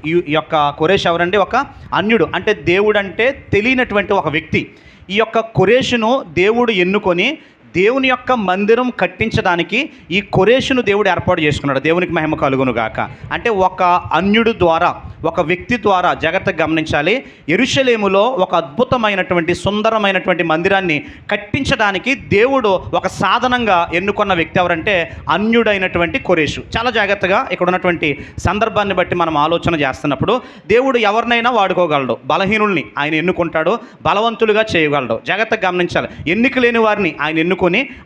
ఈ యొక్క కొరేష్ ఎవరండి? ఒక అన్యుడు, అంటే దేవుడు అంటే తెలియనటువంటి ఒక వ్యక్తి. ఈ యొక్క కొరేషును దేవుడు ఎన్నుకొని దేవుని యొక్క మందిరం కట్టించడానికి ఈ కొరేషును దేవుడు ఏర్పాటు చేసుకున్నాడు. దేవునికి మహిమ కలుగును గాక. అంటే ఒక అన్యుడు ద్వారా, ఒక వ్యక్తి ద్వారా, జాగ్రత్తగా గమనించాలి, యెరూషలేములో ఒక అద్భుతమైనటువంటి సుందరమైనటువంటి మందిరాన్ని కట్టించడానికి దేవుడు ఒక సాధనంగా ఎన్నుకున్న వ్యక్తి ఎవరంటే అన్యుడైనటువంటి కొరేషు. చాలా జాగ్రత్తగా ఇక్కడ ఉన్నటువంటి సందర్భాన్ని బట్టి మనం ఆలోచన చేస్తున్నప్పుడు దేవుడు ఎవరినైనా వాడుకోగలడు. బలహీనుల్ని ఆయన ఎన్నుకుంటాడు, బలవంతులుగా చేయగలడు. జాగ్రత్తగా గమనించాలి. ఎన్నిక లేని వారిని ఆయన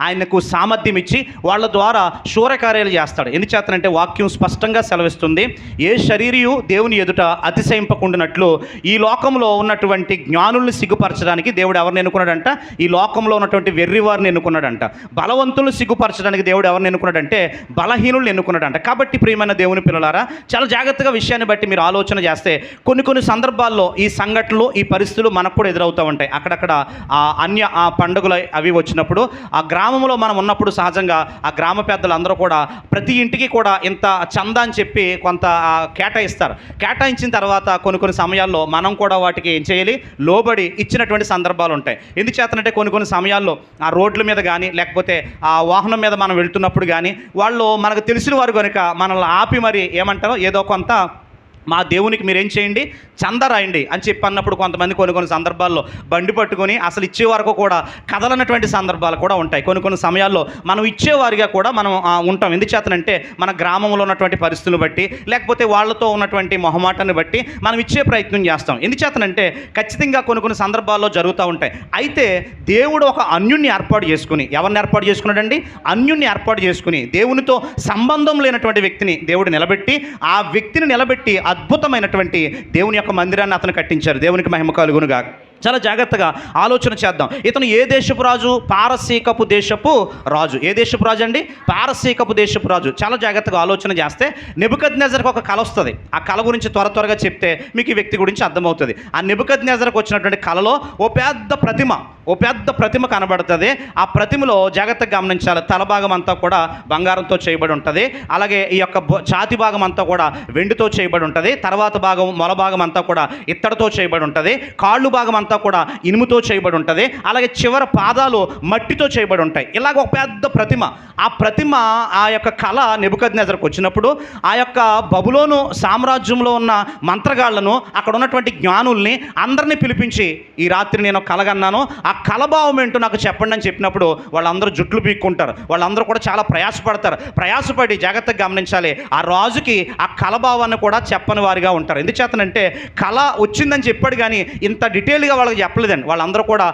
ఆయనకు సామర్థ్యం ఇచ్చి వాళ్ళ ద్వారా శూరకార్యాలు చేస్తాడు. ఎందుచేతనంటే వాక్యం స్పష్టంగా సెలవిస్తుంది, ఏ శరీరియు దేవుని ఎదుట అతిశయింపకుండానట్లు ఈ లోకంలో ఉన్నటువంటి జ్ఞానుల్ని సిగ్గుపరచడానికి దేవుడు ఎవరిని ఎన్నుకున్నాడంట? ఈ లోకంలో ఉన్నటువంటి వెర్రి వారిని ఎన్నుకున్నాడంట. బలవంతులను సిగ్గుపరచడానికి దేవుడు ఎవరిని ఎన్నుకున్నాడంటే బలహీనుల్ని ఎన్నుకున్నాడంట. కాబట్టి ప్రియమైన దేవుని పిల్లలారా, చాలా జాగ్రత్తగా విషయాన్ని బట్టి మీరు ఆలోచన చేస్తే కొన్ని సందర్భాల్లో ఈ సంఘటనలు, ఈ పరిస్థితులు మనకు కూడా ఎదురవుతూ ఉంటాయి. అక్కడక్కడ అన్య పండుగలు అవి వచ్చినప్పుడు, ఆ గ్రామంలో మనం ఉన్నప్పుడు సహజంగా ఆ గ్రామ పెద్దలు అందరూ కూడా ప్రతి ఇంటికి కూడా ఇంత చందా అని చెప్పి కొంత కేటాయిస్తారు. కేటాయించిన తర్వాత కొన్ని సమయాల్లో మనం కూడా వాటికి ఏం చేయాలి? లోబడి ఇచ్చినటువంటి సందర్భాలు ఉంటాయి. ఎందుచేతనంటే కొన్ని సమయాల్లో ఆ రోడ్ల మీద కానీ, లేకపోతే ఆ వాహనం మీద మనం వెళ్తున్నప్పుడు కానీ వాళ్ళు మనకు తెలిసిన వారు కనుక మనల్ని ఆపి మరి ఏమంటారో, ఏదో కొంత మా దేవునికి మీరేం చేయండి, చందా రాయండి అని చెప్పి అన్నప్పుడు కొంతమంది కొన్ని సందర్భాల్లో బండి పట్టుకొని అసలు ఇచ్చే వరకు కూడా కదలనటువంటి సందర్భాలు కూడా ఉంటాయి. కొన్ని సమయాల్లో మనం ఇచ్చేవారిగా కూడా మనం ఉంటాం. ఎందుచేతనంటే మన గ్రామంలో ఉన్నటువంటి పరిస్థితులు బట్టి, లేకపోతే వాళ్ళతో ఉన్నటువంటి మొహమాటాన్ని బట్టి మనం ఇచ్చే ప్రయత్నం చేస్తాం. ఎందుచేతనంటే ఖచ్చితంగా కొన్ని సందర్భాల్లో జరుగుతూ ఉంటాయి. అయితే దేవుడు ఒక అన్యుణ్ణి ఏర్పాటు చేసుకుని, ఎవరిని ఏర్పాటు చేసుకున్నాడండి? అన్యుణ్ణి ఏర్పాటు చేసుకుని దేవునితో సంబంధం లేనటువంటి వ్యక్తిని దేవుడు నిలబెట్టి, ఆ వ్యక్తిని నిలబెట్టి అద్భుతమైనటువంటి దేవుని యొక్క మందిరాన్ని అతను కట్టించారు. దేవునికి మహిమ కలుగునుగా. చాలా జాగ్రత్తగా ఆలోచన చేద్దాం. ఇతను ఏ దేశపు రాజు? పారసీకపు దేశపు రాజు. ఏ దేశపు రాజు అండి? పారసీకపు దేశపు రాజు. చాలా జాగ్రత్తగా ఆలోచన చేస్తే నెబుకద్నెజరుకు ఒక కళ వస్తుంది. ఆ కళ గురించి త్వరగా చెప్తే మీకు ఈ వ్యక్తి గురించి అర్థమవుతుంది. ఆ నెబుకద్నెజరుకు వచ్చినటువంటి కళలో ఓ పెద్ద ప్రతిమ కనబడుతుంది. ఆ ప్రతిమలో జాగ్రత్తగా గమనించాలి, తలభాగం అంతా కూడా బంగారంతో చేయబడి ఉంటుంది. అలాగే ఈ యొక్క ఛాతి భాగం అంతా కూడా వెండితో చేయబడి ఉంటుంది. తర్వాత భాగం, మొల భాగం అంతా కూడా ఇత్తడితో చేయబడి ఉంటుంది. కాళ్ళు భాగం అంతా కూడా ఇనుముతో చేయబడి ఉంటుంది. అలాగే చివరి పాదాలు మట్టితో చేయబడి ఉంటాయి. ఇలాగ ఒక పెద్ద ప్రతిమ. ఆ ప్రతిమ, ఆ యొక్క కళ నెబుకద్నెజరుకు వచ్చినప్పుడు ఆ యొక్క బబులోను సామ్రాజ్యంలో ఉన్న మంత్రగాళ్లను, అక్కడ ఉన్నటువంటి జ్ఞానుల్ని అందరినీ పిలిపించి, ఈ రాత్రి నేను కలగన్నాను, ఆ కలభావం ఏంటో నాకు చెప్పండి అని చెప్పినప్పుడు వాళ్ళందరూ జుట్లు పీక్కుంటారు. వాళ్ళందరూ కూడా చాలా ప్రయాసపడి జాగ్రత్తగా గమనించాలి, ఆ రాజుకి ఆ కలభావాన్ని కూడా చెప్పని వారిగా ఉంటారు. ఎందుచేతనంటే కళ వచ్చిందని చెప్పాడు కానీ ఇంత డీటెయిల్గా వాళ్ళకి చెప్పలేదండి. వాళ్ళందరూ కూడా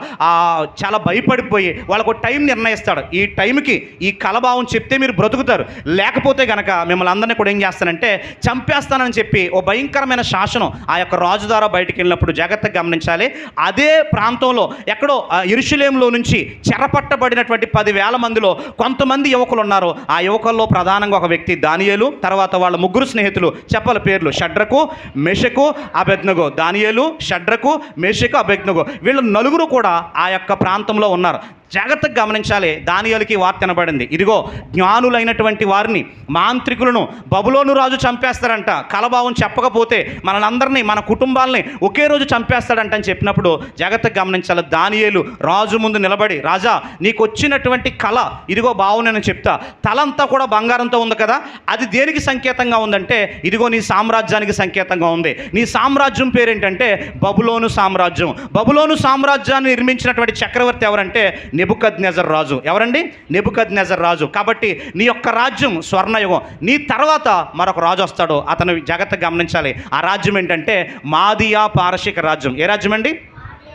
చాలా భయపడిపోయి వాళ్ళకు టైం నిర్ణయిస్తాడు. ఈ టైంకి ఈ కలభావం చెప్తే మీరు బ్రతుకుతారు, లేకపోతే కనుక మిమ్మల్ని అందరినీ కూడా ఏం చేస్తానంటే చంపేస్తానని చెప్పి ఓ భయంకరమైన శాసనం ఆ యొక్క రాజు ద్వారా బయటికి వెళ్ళినప్పుడు జాగ్రత్తగా గమనించాలి. అదే ప్రాంతంలో ఎక్కడో యెరూషలేములో నుంచి చెరపట్టబడినటువంటి 10,000 మందిలో కొంతమంది యువకులు ఉన్నారు. ఆ యువకుల్లో ప్రధానంగా ఒక వ్యక్తి దానియేలు, తర్వాత వాళ్ళ ముగ్గురు స్నేహితులు, చెప్పాలి పేర్లు, షడ్రకు, మెషకు, అబేద్నెగో. దానియేలు, షడ్రకు, మెషకు, అబేద్నెగో, వీళ్ళు నలుగురు కూడా ఆ యొక్క ప్రాంతంలో ఉన్నారు. జాగ్రత్తగా గమనించాలి. దానియేలుకి వార్త వినబడింది, ఇదిగో జ్ఞానులైనటువంటి వారిని, మాంత్రికులను బబులోను రాజు చంపేస్తాడంట, కలభావం చెప్పకపోతే మనందరినీ, మన కుటుంబాలని ఒకే రోజు చంపేస్తాడంట అని చెప్పినప్పుడు జాగ్రత్తగా గమనించాలి. దానియేలు రాజు ముందు నిలబడి, రాజా నీకు వచ్చినటువంటి కళ ఇదిగో బావు నేను చెప్తా, తలంతా కూడా బంగారంతో ఉంది కదా, అది దేనికి సంకేతంగా ఉందంటే ఇదిగో నీ సామ్రాజ్యానికి సంకేతంగా ఉంది. నీ సామ్రాజ్యం పేరేంటంటే బబులోను సామ్రాజ్యం. బబులోను సామ్రాజ్యాన్ని నిర్మించినటువంటి చక్రవర్తి ఎవరంటే నెబుకద్నెజర్ రాజు. ఎవరండి? నెబుకద్నెజర్ రాజు. కాబట్టి నీ యొక్క రాజ్యం స్వర్ణయుగం. నీ తర్వాత మరొక రాజు వస్తాడు, అతను జాగ్రత్తగా గమనించాలి. ఆ రాజ్యం ఏంటంటే మాదియా పారశిక రాజ్యం. ఏ రాజ్యం అండి?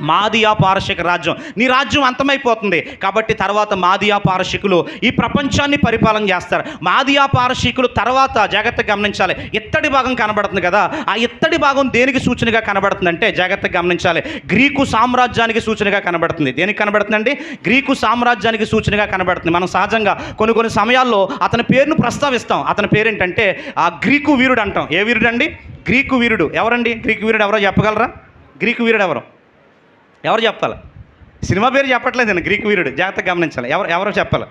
మాదియా పారశిక రాజ్యం. నీ రాజ్యం అంతమైపోతుంది కాబట్టి తర్వాత మాదియా పారశికులు ఈ ప్రపంచాన్ని పరిపాలన చేస్తారు. మాదియా పారశికులు తర్వాత జాగ్రత్తగా గమనించాలి, ఇత్తడి భాగం కనబడుతుంది కదా, ఆ ఇత్తడి భాగం దేనికి సూచనగా కనబడుతుందంటే జాగ్రత్తగా గమనించాలి, గ్రీకు సామ్రాజ్యానికి సూచనగా కనబడుతుంది. దేనికి కనబడుతుందండి? గ్రీకు సామ్రాజ్యానికి సూచనగా కనబడుతుంది. మనం సహజంగా కొన్ని సమయాల్లో అతని పేరును ప్రస్తావిస్తాం. అతని పేరేంటంటే ఆ గ్రీకు వీరుడు అంటాం. ఏ వీరుడు అండి? గ్రీకు వీరుడు. ఎవరండి గ్రీకు వీరుడు? ఎవరో చెప్పగలరా? గ్రీకు వీరుడు ఎవరు చెప్పాలి? సినిమా పేరు చెప్పట్లేదండి. గ్రీకు వీరుడు జాగ్రత్తగా గమనించాలి. ఎవరో చెప్పాలి.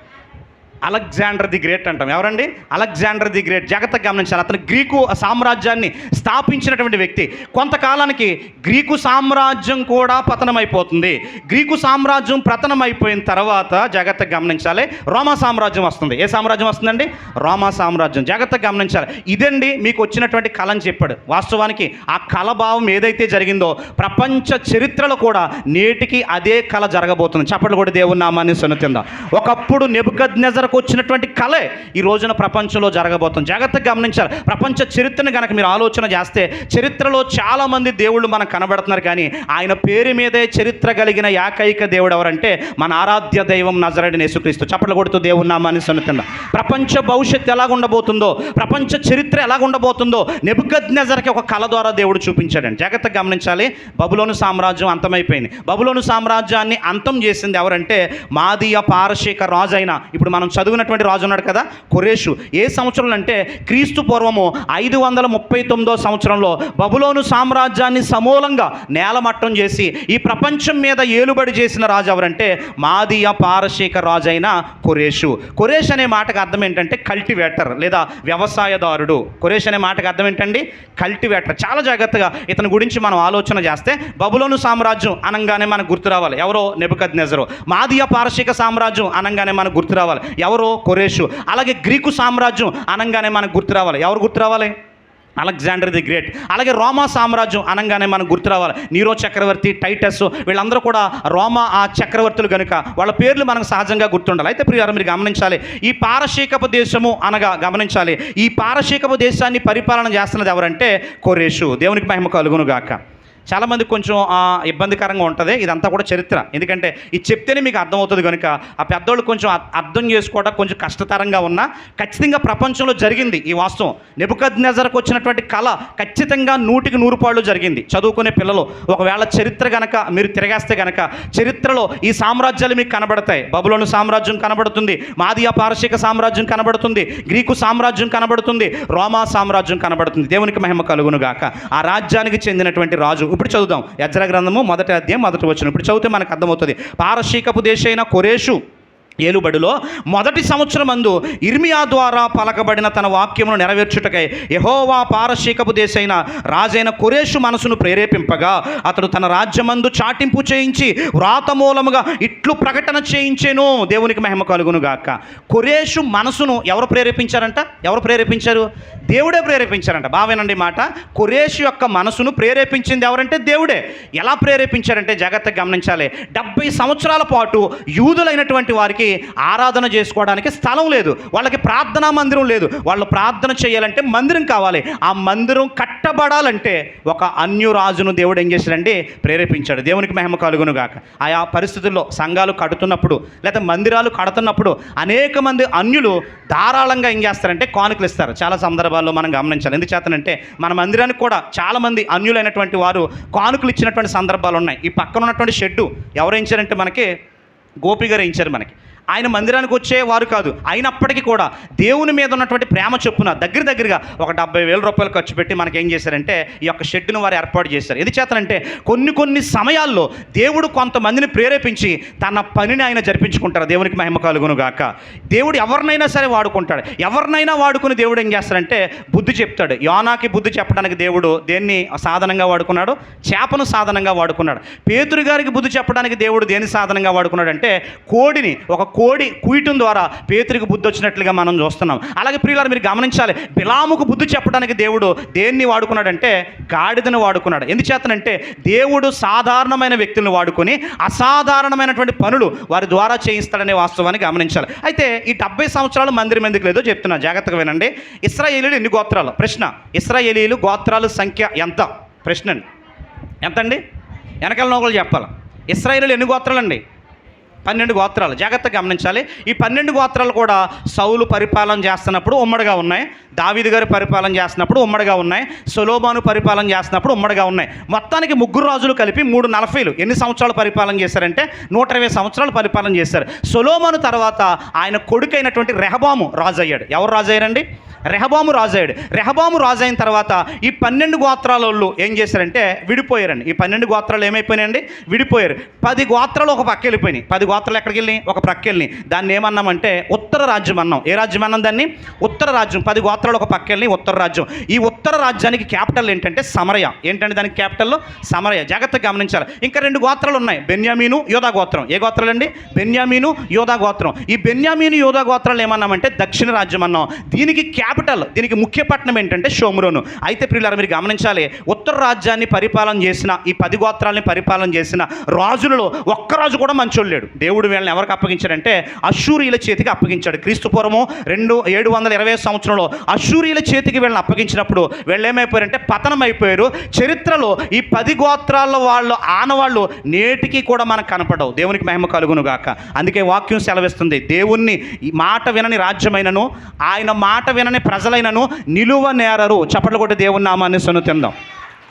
అలెగ్జాండర్ ది గ్రేట్ అంటాం. ఎవరండి? Alexander the great. జాగ్రత్తగా గమనించాలి. అతను గ్రీకు సామ్రాజ్యాన్ని స్థాపించినటువంటి వ్యక్తి. కొంతకాలానికి గ్రీకు సామ్రాజ్యం కూడా పతనమైపోతుంది. గ్రీకు సామ్రాజ్యం పతనమైపోయిన తర్వాత జాగ్రత్తగా గమనించాలి, రోమా సామ్రాజ్యం వస్తుంది. ఏ సామ్రాజ్యం వస్తుందండి? రోమా సామ్రాజ్యం. జాగ్రత్తగా గమనించాలి. ఇదండి మీకు వచ్చినటువంటి కళ అని చెప్పాడు. వాస్తవానికి ఆ కళ భావం ఏదైతే జరిగిందో ప్రపంచ చరిత్రలో కూడా నేటికి అదే కళ జరగబోతుంది. చప్పట్లు కూడా దేవుని నామాన్ని సన్నుతిందాం. ఒకప్పుడు నెబుకద్నెజర్కు వచ్చినటువంటి కళే ఈ రోజున ప్రపంచంలో జరగబోతుంది. జాగ్రత్తగా గమనించాలి. ప్రపంచ చరిత్రను కనుక మీరు ఆలోచన చేస్తే చరిత్రలో చాలామంది దేవుళ్ళు మనకు కనబడుతున్నారు, కానీ ఆయన పేరు మీదే చరిత్ర కలిగిన ఏకైక దేవుడు ఎవరంటే మన ఆరాధ్య దైవం నజరేయుడైన యేసుక్రీస్తు. చప్పట్లు కొడుతూ దేవుని నామాన్ని సన్నుతిందాం. ప్రపంచ భవిష్యత్తు ఎలాగుండబోతుందో, ప్రపంచ చరిత్ర ఎలాగుండబోతుందో నెబుకద్నెజర్కి ఒక కళ ద్వారా దేవుడు చూపించాడండి. జాగ్రత్తగా గమనించాలి. బబులోను సామ్రాజ్యం అంతమైపోయింది. బబులోను సామ్రాజ్యాన్ని అంతం చేసింది ఎవరంటే మాదీయ పారశీక రాజు అయిన, ఇప్పుడు మనం చదివినటువంటి రాజు ఉన్నాడు కదా, కొరేషు. ఏ సంవత్సరంలో అంటే క్రీస్తు పూర్వము 539 సంవత్సరంలో బబులోను సామ్రాజ్యాన్ని సమూలంగా నేలమట్టం చేసి ఈ ప్రపంచం మీద ఏలుబడి చేసిన రాజు ఎవరంటే మాదీయ పారశీక రాజు అయిన కొరేషు. కొరేష్ అనే మాటకు అర్థం ఏంటంటే కల్టివేటర్ లేదా వ్యవసాయదారుడు. కొరేష్ అనే మాటకు అర్థం ఏంటండి? కల్టివేటర్. చాలా జాగ్రత్తగా ఇతని గురించి మనం ఆలోచన చేస్తే బబులోను సామ్రాజ్యం అనగానే మనకు గుర్తు రావాలి ఎవరో? నెబుకద్నెజరు. మాదీయ పారశీక సామ్రాజ్యం అనగానే మనకు గుర్తు రావాలి ఎవరో? కొరేషు. అలాగే గ్రీకు సామ్రాజ్యం అనగానే మనకు గుర్తు రావాలి ఎవరు? గుర్తు రావాలి అలెగ్జాండర్ ది గ్రేట్. అలాగే రోమా సామ్రాజ్యం అనగానే మనకు గుర్తు రావాలి నీరో చక్రవర్తి, టైటస్. వీళ్ళందరూ కూడా రోమా ఆ చక్రవర్తులు కనుక వాళ్ళ పేర్లు మనకు సహజంగా గుర్తుండాలి. అయితే ప్రియులారా మీరు గమనించాలి, ఈ పారశీకపు దేశము అనగా గమనించాలి, ఈ పారశీకపు దేశాన్ని పరిపాలన చేస్తున్నది ఎవరంటే కొరేషు. దేవునికి మహిమ కలుగును గాక. చాలామంది కొంచెం ఇబ్బందికరంగా ఉంటుంది ఇదంతా కూడా చరిత్ర. ఎందుకంటే ఇది చెప్తేనే మీకు అర్థమవుతుంది కనుక ఆ పెద్దోళ్ళు కొంచెం అర్థం చేసుకోవడం కొంచెం కష్టతరంగా ఉన్నా ఖచ్చితంగా ప్రపంచంలో జరిగింది ఈ వాస్తవం. నెబుకద్నెజర్కు వచ్చినటువంటి కళ ఖచ్చితంగా 100కి 100 పాళ్ళు జరిగింది. చదువుకునే పిల్లలు ఒకవేళ చరిత్ర కనుక మీరు తిరగేస్తే కనుక చరిత్రలో ఈ సామ్రాజ్యాలు మీకు కనబడతాయి. బబులోను సామ్రాజ్యం కనబడుతుంది, మాదీయ పారశీక సామ్రాజ్యం కనబడుతుంది, గ్రీకు సామ్రాజ్యం కనబడుతుంది, రోమా సామ్రాజ్యం కనబడుతుంది. దేవునికి మహిమ కలుగును గాక. ఆ రాజ్యానికి చెందినటువంటి రాజు. ఇప్పుడు చదువుదాం ఎజ్రా గ్రంథము 1వ అధ్యాయం 1వ వచనం. ఇప్పుడు చదివితే మనకు అర్థమవుతుంది. పారశీకపు దేశైన కొరేషు ఏలుబడిలో 1వ సంవత్సరమందు ఇర్మియా ద్వారా పలకబడిన తన వాక్యమును నెరవేర్చుటకై యెహోవా పారశీకపు దేశైన రాజైన కొరేషు మనసును ప్రేరేపింపగా అతడు తన రాజ్యమందు చాటింపు చేయించి వ్రాత మూలముగా ఇట్లు ప్రకటన చేయించెను. దేవునికి మహిమ కలుగును గాక. కొరేషు మనసును ఎవరు ప్రేరేపించారంట? ఎవరు ప్రేరేపించారు? దేవుడే ప్రేరేపించారంట. బావేనండి మాట. కొరేషు యొక్క మనసును ప్రేరేపించింది ఎవరంటే దేవుడే. ఎలా ప్రేరేపించారంటే జాగ్రత్తగా గమనించాలి. 70 సంవత్సరాల పాటు యూదులైనటువంటి వారికి ఆరాధన చేసుకోవడానికి స్థలం లేదు, వాళ్ళకి ప్రార్థనా మందిరం లేదు. వాళ్ళు ప్రార్థన చేయాలంటే మందిరం కావాలి. ఆ మందిరం కట్టబడాలంటే ఒక అన్యురాజును దేవుడు ఏం చేశాడండి? ప్రేరేపించాడు. దేవునికి మహిమ కలుగును గాక. ఆయా పరిస్థితుల్లో సంఘాలు కడుతున్నప్పుడు లేదా మందిరాలు కడుతున్నప్పుడు అనేక మంది అన్యులు ధారాళంగా ఏం చేస్తారంటే కానుకలు ఇస్తారు. చాలా సందర్భాల్లో మనం గమనించాలి. ఎందుచేతనంటే మన మందిరానికి కూడా చాలామంది అన్యులైనటువంటి వారు కానుకలు ఇచ్చినటువంటి సందర్భాలు ఉన్నాయి. ఈ పక్కన ఉన్నటువంటి షెడ్డు ఎవరు ఇచ్చారంటే మనకి గోపి గారు ఇచ్చారు. మనకి ఆయన మందిరానికి వచ్చేవారు కాదు. అయినప్పటికీ కూడా దేవుని మీద ఉన్నటువంటి ప్రేమ చొప్పున దగ్గరగా ఒక 70,000 రూపాయలు ఖర్చు పెట్టి మనకి ఏం చేశారంటే ఈ యొక్క షెడ్డును వారు ఏర్పాటు చేశారు. ఎందుచేతనంటే కొన్ని సమయాల్లో దేవుడు కొంతమందిని ప్రేరేపించి తన పనిని ఆయన జరిపించుకుంటారు. దేవునికి మహిమ కలుగును గాక. దేవుడు ఎవరినైనా సరే వాడుకుంటాడు. ఎవరినైనా వాడుకుని దేవుడు ఏం చేస్తాడంటే బుద్ధి చెప్తాడు. యోనాకి బుద్ధి చెప్పడానికి దేవుడు దేన్ని సాధనంగా వాడుకున్నాడు? చేపను సాధనంగా వాడుకున్నాడు. పేతురు గారికి బుద్ధి చెప్పడానికి దేవుడు దేని సాధనంగా వాడుకున్నాడు అంటే కోడిని. ఒక కోడి కుయటం ద్వారా పేతురికి బుద్ధి వచ్చినట్లుగా మనం చూస్తున్నాం. అలాగే ప్రియులారా మీరు గమనించాలి, బిలాముకు బుద్ధి చెప్పడానికి దేవుడు దేన్ని వాడుకున్నాడంటే గాడిదను వాడుకున్నాడు. ఎందుచేతనంటే దేవుడు సాధారణమైన వ్యక్తులను వాడుకొని అసాధారణమైనటువంటి పనులు వారి ద్వారా చేయిస్తాడనే వాస్తవాన్ని గమనించాలి. అయితే ఈ 70 సంవత్సరాలు మందిరం ఎందుకు లేదో చెప్తున్నా, జాగ్రత్తగా వినండి. ఇశ్రాయేలీయులు ఎన్ని గోత్రాలు? ప్రశ్న. ఇశ్రాయేలీయులు గోత్రాల సంఖ్య ఎంత? ప్రశ్న అండి. ఎంతండి? వెనకాల నోకలు చెప్పాలి. ఇశ్రాయేలీయులు ఎన్ని గోత్రాలండి? 12 గోత్రాలు. జాగ్రత్తగా గమనించాలి. ఈ 12 గోత్రాలు కూడా సౌలు పరిపాలన చేస్తున్నప్పుడు ఉమ్మడిగా ఉన్నాయి, దావీదు గారు పరిపాలన చేస్తున్నప్పుడు ఉమ్మడిగా ఉన్నాయి, సొలొమోను పరిపాలన చేస్తున్నప్పుడు ఉమ్మడిగా ఉన్నాయి. మొత్తానికి 3 రాజులు కలిపి 340 ఎన్ని సంవత్సరాలు పరిపాలన చేశారంటే 120 సంవత్సరాలు పరిపాలన చేశారు. సొలొమోను తర్వాత ఆయన కొడుకైనటువంటి రెహబాము రాజు అయ్యాడు. ఎవరు రాజు అయ్యారండి? రెహబాము రాజు అయ్యాడు. రెహబాము రాజు అయిన తర్వాత ఈ 12 గోత్రాల వాళ్ళు ఏం చేశారంటే విడిపోయారండి. ఈ 12 గోత్రాలు ఏమైపోయినాయండి? విడిపోయారు. 10 గోత్రాలు ఒక పక్క వెళ్ళిపోయినాయి. 10 గోత్రాలు ఎక్కడికి వెళ్ళి ఒక ప్రక్కెళ్ళి దాన్ని ఏమన్నామంటే ఉత్తర రాజ్యం అన్నాం. ఏ రాజ్యం అన్నాం దాన్ని? ఉత్తర రాజ్యం. 10 గోత్రాలు ఒక పక్కెళ్ళి ఉత్తర రాజ్యం. ఈ ఉత్తర రాజ్యానికి క్యాపిటల్ ఏంటంటే సమరయ. ఏంటంటే దానికి క్యాపిటల్ సమరయ. జాగ్రత్తగా గమనించాలి. ఇంకా 2 గోత్రాలు ఉన్నాయి, బెన్యామీను, యోధా గోత్రం. ఏ గోత్రాలు అండి? బెన్యామీను, యోధా గోత్రం. ఈ బెన్యామీను, యోధా గోత్రాలు ఏమన్నామంటే దక్షిణ రాజ్యం అన్నాం. దీనికి క్యాపిటల్, దీనికి ముఖ్య పట్టణం ఏంటంటే షోమ్రోను. అయితే ప్రియులారా మీరు గమనించాలి, ఉత్తర రాజ్యాన్ని పరిపాలన చేసిన ఈ 10 గోత్రాలని పరిపాలన చేసిన రాజులలో ఒక్క రాజు కూడా మంచోడు లేడు. దేవుడు వీళ్ళని ఎవరికి అప్పగించాడంటే అష్షూరీయుల చేతికి అప్పగించాడు. క్రీస్తు పూర్వము 720 సంవత్సరంలో అష్షూరీయుల చేతికి వీళ్ళని అప్పగించినప్పుడు వీళ్ళు ఏమైపోయారంటే పతనం అయిపోయారు. చరిత్రలో ఈ 10 గోత్రాల వాళ్ళు ఆనవాళ్ళు నేటికి కూడా మనకు కనపడవు. దేవునికి మహిమ కలుగును గాక. అందుకే వాక్యం సెలవిస్తుంది, దేవుణ్ణి మాట వినని రాజ్యమైనను ఆయన మాట వినని ప్రజలైనను నిలువ నేరరు. చప్పట్లు కొట్టి దేవుని నామాన్ని సన్నుతిందాం.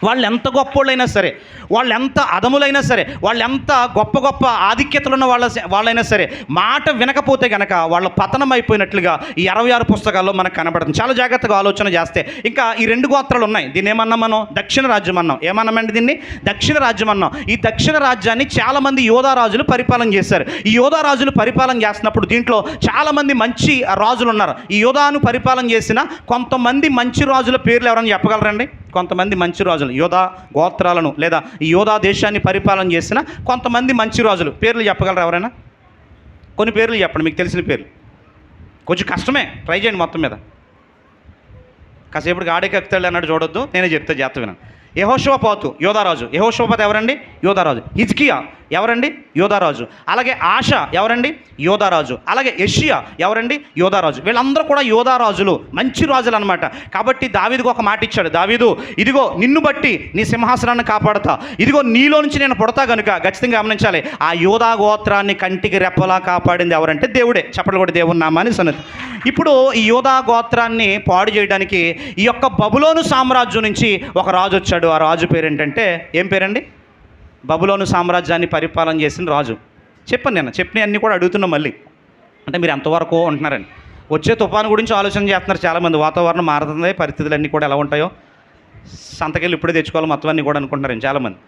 వాళ్ళు ఎంత గొప్పోళ్ళైనా సరే, వాళ్ళు ఎంత అదములైనా సరే, వాళ్ళు ఎంత గొప్ప గొప్ప ఆధిక్యతలు ఉన్న వాళ్ళైనా సరే, మాట వినకపోతే గనక వాళ్ళ పతనం అయిపోయినట్లుగా ఈ 66 పుస్తకాల్లో మనకు కనబడుతుంది. చాలా జాగ్రత్తగా ఆలోచన చేస్తే ఇంకా ఈ 2 గోత్రాలు ఉన్నాయి. దీన్ని ఏమన్నాం మనం? దక్షిణ రాజ్యం అన్నాం. ఏమన్నామండి దీన్ని? దక్షిణ రాజ్యం అన్నాం. ఈ దక్షిణ రాజ్యాన్ని చాలామంది యోధా రాజులు పరిపాలన చేశారు. ఈ యోధా రాజులు పరిపాలన చేస్తున్నప్పుడు దీంట్లో చాలామంది మంచి రాజులు ఉన్నారు. ఈ యోధాను పరిపాలన చేసిన కొంతమంది మంచి రాజుల పేర్లు ఎవరైనా చెప్పగలరండి? కొంతమంది మంచి రాజులు, యోధా గోత్రాలను లేదా ఈ యోధా దేశాన్ని పరిపాలన చేసిన కొంతమంది మంచి రాజులు పేర్లు చెప్పగలరు ఎవరైనా? కొన్ని పేర్లు చెప్పండి, మీకు తెలిసిన పేర్లు. కొంచెం కష్టమే, ట్రై చేయండి మొత్తం మీద. కాసేపటికి ఆడే కక్తాడు అన్నాడు చూడొద్దు, నేనే చెప్తే జాగ్రత్త వినండి. యెహోషువపాతు యోధారాజు. యెహోషువపాతు ఎవరండి? యోధారాజు. హిజ్కియా ఎవరండి? యోధారాజు. అలాగే ఆష ఎవరండి? యోధారాజు. అలాగే యెషయా ఎవరండి? యోధారాజు. వీళ్ళందరూ కూడా యోధారాజులు, మంచి రాజులు అనమాట. కాబట్టి దావీదుకు ఒక మాట ఇచ్చాడు, దావీదు ఇదిగో నిన్ను బట్టి నీ సింహాసనాన్ని కాపాడుతా, ఇదిగో నీలో నుంచి నేను పుడతా కనుక. ఖచ్చితంగా గమనించాలి, ఆ యోధా గోత్రాన్ని కంటికి రెప్పలా కాపాడింది ఎవరంటే దేవుడే. చెప్పలు కూడా దేవుని నామాన్ని సన్నతి. ఇప్పుడు ఈ యోధా గోత్రాన్ని పాడు చేయడానికి ఈ యొక్క బబులోను సామ్రాజ్యం నుంచి ఒక రాజు వచ్చాడు. ఆ రాజు పేరు ఏంటంటే, ఏం పేరండి? బబులోను సామ్రాజ్యాన్ని పరిపాలన చేసిన రాజు. చెప్పండి, నేను చెప్పిన అన్నీ కూడా అడుగుతున్నాం మళ్ళీ. అంటే మీరు ఎంతవరకు ఉంటున్నారని. వచ్చే తుఫాను గురించి ఆలోచన చేస్తున్నారు చాలామంది. వాతావరణం మారుతుంది, పరిస్థితులు అన్నీ కూడా ఎలా ఉంటాయో, సంతకెళ్ళి ఇప్పుడే తెచ్చుకోవాలి మొత్తం అన్నీ కూడా అనుకుంటున్నారండి చాలామంది.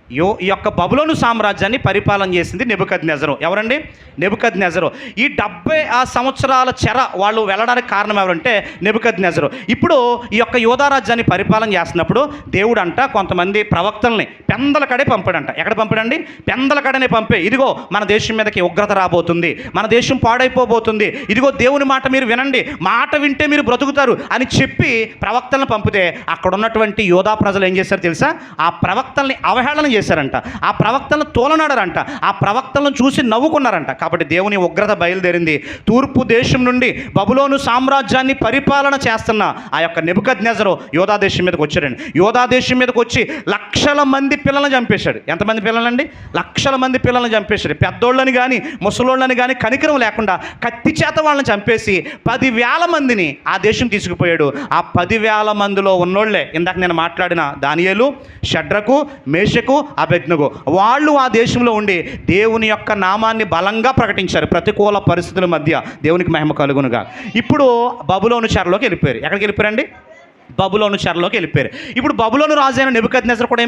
ఈ యొక్క బబులోను సామ్రాజ్యాన్ని పరిపాలన చేసింది నెబుకద్నెజరు. ఎవరండి? నెబుకద్నెజరు. ఈ 70 సంవత్సరాల చెర వాళ్ళు వెళ్ళడానికి కారణం ఎవరంటే నెబుకద్నెజరు. ఇప్పుడు ఈ యొక్క యోధా రాజ్యాన్ని పరిపాలన చేస్తున్నప్పుడు దేవుడు అంట కొంతమంది ప్రవక్తల్ని పెందలకడే పంపాడంట. ఎక్కడ పంపాడండి? పెందలకడనే పంపే, ఇదిగో మన దేశం మీదకి ఉగ్రత రాబోతుంది, మన దేశం పాడైపోబోతుంది, ఇదిగో దేవుని మాట మీరు వినండి, మాట వింటే మీరు బ్రతుకుతారు అని చెప్పి ప్రవక్తలను పంపితే అక్కడ ఉన్నటువంటి యోధా ప్రజలు ఏం చేశారు తెలుసా? ఆ ప్రవక్తల్ని అవహేళన చేశారంట, ఆ ప్రవక్తలను తోలనాడారంట, ఆ ప్రవక్తలను చూసి నవ్వుకున్నారంట. కాబట్టి దేవుని ఉగ్రత బయలుదేరింది. తూర్పు దేశం నుండి బబులోను సామ్రాజ్యాన్ని పరిపాలన చేస్తున్న ఆ యొక్క నెబుకద్నెజరు యోధా దేశం మీదకి వచ్చాడండి. యోధా దేశం మీదకి వచ్చి లక్షల మంది పిల్లలను చంపేశాడు. ఎంతమంది పిల్లలండి? లక్షల మంది పిల్లలను చంపేశాడు. పెద్దోళ్ళని కానీ ముసలోళ్ళని కానీ కనికరం లేకుండా కత్తి చేత వాళ్ళని చంపేసి 10,000 మందిని ఆ దేశం తీసుకుపోయాడు. ఆ 10,000 మందిలో ఉన్నోళ్లే ఇందాక నేను మాట్లాడిన దానియేలు, షడ్రకు, మేషకు, అబేద్నెగో. వాళ్ళు ఆ దేశంలో ఉండి దేవుని యొక్క నామాన్ని బలంగా ప్రకటించారు ప్రతికూల పరిస్థితుల మధ్య. దేవునికి మహిమ కలుగునుగా. ఇప్పుడు బబులోను చెరలోకి వెళ్ళిపోయారు. ఎక్కడికి వెళ్ళిపోయారండి? బబులోను చెరలోకి వెళ్ళిపోయారు. ఇప్పుడు బబులోను రాజు అయిన నెబుకద్నెజరు కూడా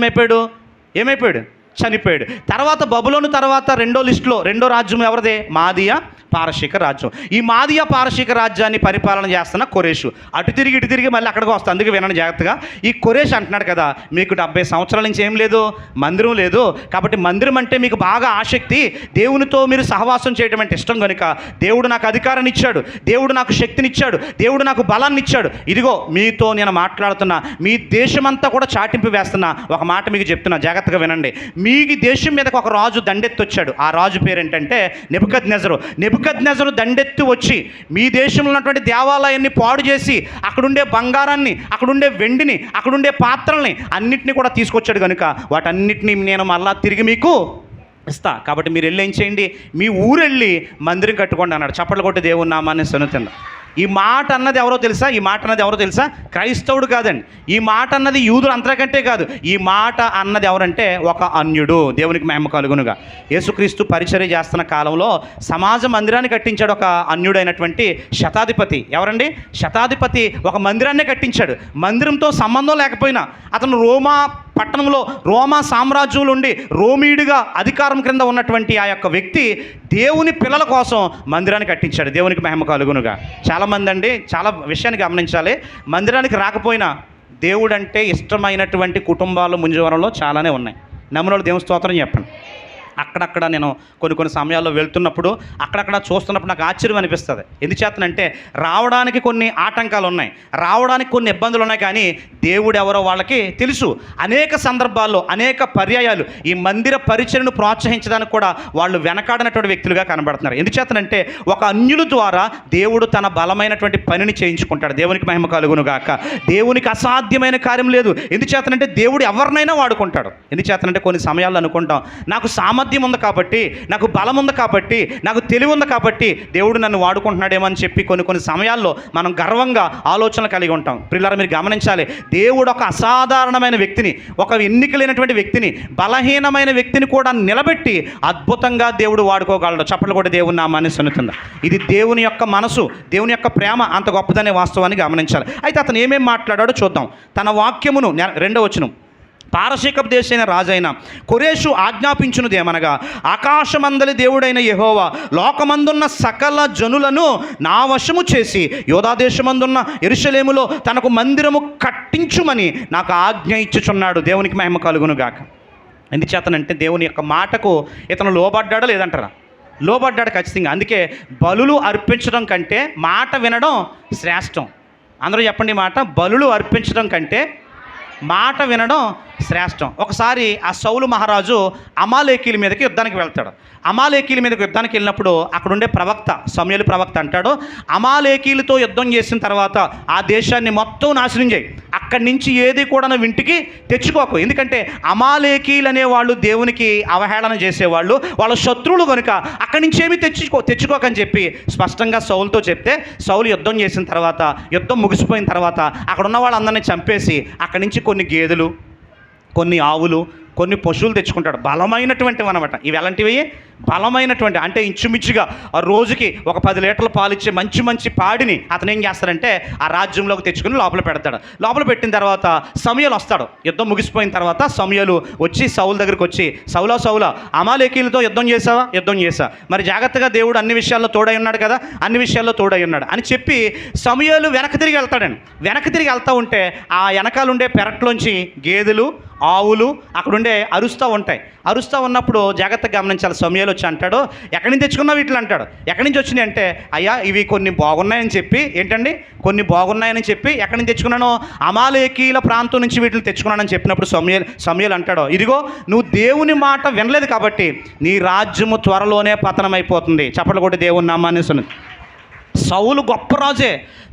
ఏమైపోయాడు? చనిపోయాడు. తర్వాత బబులోను తర్వాత రెండో రాజ్యం ఎవరిదే? మాదియా పారశీక రాజ్యం. ఈ మాదియా పారశీక రాజ్యాన్ని పరిపాలన చేస్తున్న కొరేషు. అటు తిరిగి ఇటు తిరిగి మళ్ళీ అక్కడికి వస్తుంది. అందుకే వినండి జాగ్రత్తగా. ఈ కొరేషు అంటున్నాడు కదా, మీకు 70 సంవత్సరాల నుంచి ఏం లేదు, మందిరం లేదు, కాబట్టి మందిరం అంటే మీకు బాగా ఆసక్తి, దేవునితో మీరు సహవాసం చేయడం అంటే ఇష్టం కనుక దేవుడు నాకు అధికారాన్ని ఇచ్చాడు, దేవుడు నాకు శక్తినిచ్చాడు, దేవుడు నాకు బలాన్ని ఇచ్చాడు, ఇదిగో మీతో నేను మాట్లాడుతున్నా, మీ దేశమంతా కూడా చాటింపు వేస్తున్నా. ఒక మాట మీకు చెప్తున్నా, జాగ్రత్తగా వినండి. మీ దేశం మీదకి ఒక రాజు దండెత్తి వచ్చాడు. ఆ రాజు పేరు ఏంటంటే నెబుకద్నెజరు. నెబుకద్నెజరు దండెత్తి వచ్చి మీ దేశంలో ఉన్నటువంటి దేవాలయాన్ని పాడు చేసి అక్కడుండే బంగారాన్ని, అక్కడుండే వెండిని, అక్కడుండే పాత్రల్ని అన్నిటినీ కూడా తీసుకొచ్చాడు కనుక వాటన్నిటినీ నేను మళ్ళా తిరిగి మీకు ఇస్తా. కాబట్టి మీరు వెళ్ళి ఏం చేయండి, మీ ఊరెళ్ళి మందిరం కట్టుకోండి అన్నాడు. చప్పట్లు కొట్టి దేవుని నామాన్ని సన్నుతిందాం. ఈ మాట అన్నది ఎవరో తెలుసా? క్రైస్తవుడు కాదండి. ఈ మాట అన్నది యూదులు అంతకంటే కాదు. ఈ మాట అన్నది ఎవరంటే ఒక అన్యుడు. దేవునికి మహిమ కలుగునుగా. యేసుక్రీస్తు పరిచర్య చేస్తున్న కాలంలో సమాజ మందిరాన్ని కట్టించాడు ఒక అన్యుడైనటువంటి శతాధిపతి. ఎవరండి? శతాధిపతి ఒక మందిరాన్ని కట్టించాడు. మందిరంతో సంబంధం లేకపోయినా అతను రోమా పట్టణంలో రోమా సామ్రాజ్యం నుండి రోమీయుడిగా అధికారం క్రింద ఉన్నటువంటి ఆ యొక్క వ్యక్తి దేవుని పిల్లల కోసం మందిరాన్ని కట్టించాడు. దేవునికి మహిమ కలుగునుగా. చాలామంది అండి చాలా విషయాన్ని గమనించాలి. మందిరానికి రాకపోయినా దేవుడు అంటే ఇష్టమైనటువంటి కుటుంబాలు ముంజవరంలో చాలానే ఉన్నాయి. నమ్మిన వాళ్ళు దేవుని స్తోత్రం చెప్పండి. అక్కడక్కడ నేను కొన్ని సమయాల్లో వెళ్తున్నప్పుడు అక్కడక్కడ చూస్తున్నప్పుడు నాకు ఆశ్చర్యం అనిపిస్తుంది. ఎందుచేతనంటే రావడానికి కొన్ని ఆటంకాలు ఉన్నాయి, రావడానికి కొన్ని ఇబ్బందులు ఉన్నాయి, కానీ దేవుడు ఎవరో వాళ్ళకి తెలుసు. అనేక సందర్భాల్లో అనేక పర్యాయాలు ఈ మందిర పరిచయను ప్రోత్సహించడానికి కూడా వాళ్ళు వెనకాడినటువంటి వ్యక్తులుగా కనబడుతున్నారు. ఎందుచేతనంటే ఒక అన్యుల ద్వారా దేవుడు తన బలమైనటువంటి పనిని చేయించుకుంటాడు. దేవునికి మహిమ కలుగును గాక. దేవునికి అసాధ్యమైన కార్యం లేదు. ఎందుచేతనంటే దేవుడు ఎవరినైనా వాడుకుంటాడు. ఎందుచేతనంటే కొన్ని సమయాల్లో అనుకుంటాం, నాకు సామర్థ్యం ఉంది కాబట్టి, నాకు బలం ఉంది కాబట్టి, నాకు తెలివి ఉంది కాబట్టి దేవుడు నన్ను వాడుకుంటున్నాడేమో అని చెప్పి కొన్ని సమయాల్లో మనం గర్వంగా ఆలోచనలు కలిగి ఉంటాం. ప్రియులారా, మీరు గమనించాలి, దేవుడు ఒక అసాధారణమైన వ్యక్తిని, ఒక ఎన్నికలేనటువంటి వ్యక్తిని, బలహీనమైన వ్యక్తిని కూడా నిలబెట్టి అద్భుతంగా దేవుడు వాడుకోగలడు. చప్పట్లు కూడా దేవుని నామాన్ని సన్నుతుందా. ఇది దేవుని యొక్క మనసు, దేవుని యొక్క ప్రేమ అంత గొప్పదనే వాస్తవాన్ని గమనించాలి. అయితే అతను ఏమేమి మాట్లాడాడో చూద్దాం. తన వాక్యమును 2వ వచనం, పారసీకపు దేశైన రాజైన కొరేషు ఆజ్ఞాపించున్నదేమనగా, ఆకాశమందలి దేవుడైన యెహోవా లోకమందున్న సకల జనులను నా వశము చేసి యోధాదేశమందున్న యెరూషలేములో తనకు మందిరము కట్టించుమని నాకు ఆజ్ఞ ఇచ్చుచున్నాడు. దేవునికి మహిమ కలుగును గాక. ఎందుచేతనంటే దేవుని యొక్క మాటకు ఇతను లోబడ్డాడో లేదంటారా? లోబడ్డాడు ఖచ్చితంగా. అందుకే బలులు అర్పించడం కంటే మాట వినడం శ్రేష్టం. అందరూ చెప్పండి మాట. బలులు అర్పించడం కంటే మాట వినడం శ్రేష్టం. ఒకసారి ఆ సౌలు మహారాజు అమాలేకీల మీదకి యుద్ధానికి వెళ్తాడు. అమాలేకీల మీదకి యుద్ధానికి వెళ్ళినప్పుడు అక్కడుండే ప్రవక్త, సమూయేలు ప్రవక్త అంటాడు, అమాలేకీలతో యుద్ధం చేసిన తర్వాత ఆ దేశాన్ని మొత్తం నాశనం చేయి, అక్కడి నుంచి ఏది కూడా నువ్వు ఇంటికి తెచ్చుకోకు. ఎందుకంటే అమాలేకీలు అనేవాళ్ళు దేవునికి అవహేళన చేసేవాళ్ళు, వాళ్ళ శత్రువులు కనుక అక్కడి నుంచి ఏమీ తెచ్చుకోకని చెప్పి స్పష్టంగా సౌలుతో చెప్తే, సౌలు యుద్ధం చేసిన తర్వాత, యుద్ధం ముగిసిపోయిన తర్వాత అక్కడ ఉన్న వాళ్ళందరినీ చంపేసి అక్కడి నుంచి కొన్ని గేదెలు, కొన్ని ఆవులు, కొన్ని పశువులు తెచ్చుకుంటాడు. బలమైనటువంటివి అనమాట. ఇవి ఎలాంటివి? బలమైనటువంటి, అంటే ఇంచుమించుగా రోజుకి ఒక 10 లీటర్ల పాలు ఇచ్చే మంచి పాడిని అతను ఏం చేస్తాడంటే ఆ రాజ్యంలోకి తెచ్చుకుని లోపల పెడతాడు. లోపల పెట్టిన తర్వాత సమూయేలు వస్తాడు. యుద్ధం ముగిసిపోయిన తర్వాత సమూయేలు వచ్చి సౌలు దగ్గరికి వచ్చి, సౌలా అమాలేకీలతో యుద్ధం చేసావా? యుద్ధం చేశా. మరి జాగ్రత్తగా దేవుడు అన్ని విషయాల్లో తోడై ఉన్నాడు కదా, అన్ని విషయాల్లో తోడై ఉన్నాడు అని చెప్పి సమూయేలు వెనక్కి తిరిగి వెళ్తాడండి. వెనక్కి తిరిగి వెళ్తూ ఉంటే ఆ వెనకాలండే పెరట్లోంచి గేదెలు, ఆవులు అక్కడుండే అరుస్తూ ఉంటాయి. అరుస్తూ ఉన్నప్పుడు జాగ్రత్తగా గమనించాలి. సమూయేలు వచ్చి అంటాడు, ఎక్కడి నుంచి తెచ్చుకున్నావు వీటిని అంటాడు. ఎక్కడి నుంచి వచ్చినాయి అంటే, అయ్యా ఇవి కొన్ని బాగున్నాయని చెప్పి, ఏంటండి కొన్ని బాగున్నాయని చెప్పి ఎక్కడి నుంచి తెచ్చుకున్నాను? అమాలేకీల ప్రాంతం నుంచి వీటిని తెచ్చుకున్నానని చెప్పినప్పుడు సమూయేలు అంటాడు, ఇదిగో నువ్వు దేవుని మాట వినలేదు కాబట్టి నీ రాజ్యము త్వరలోనే పతనమైపోతుంది. చప్పట్లు కొట్టి దేవుని నామాన్ని సౌలు గొప్ప రాజే,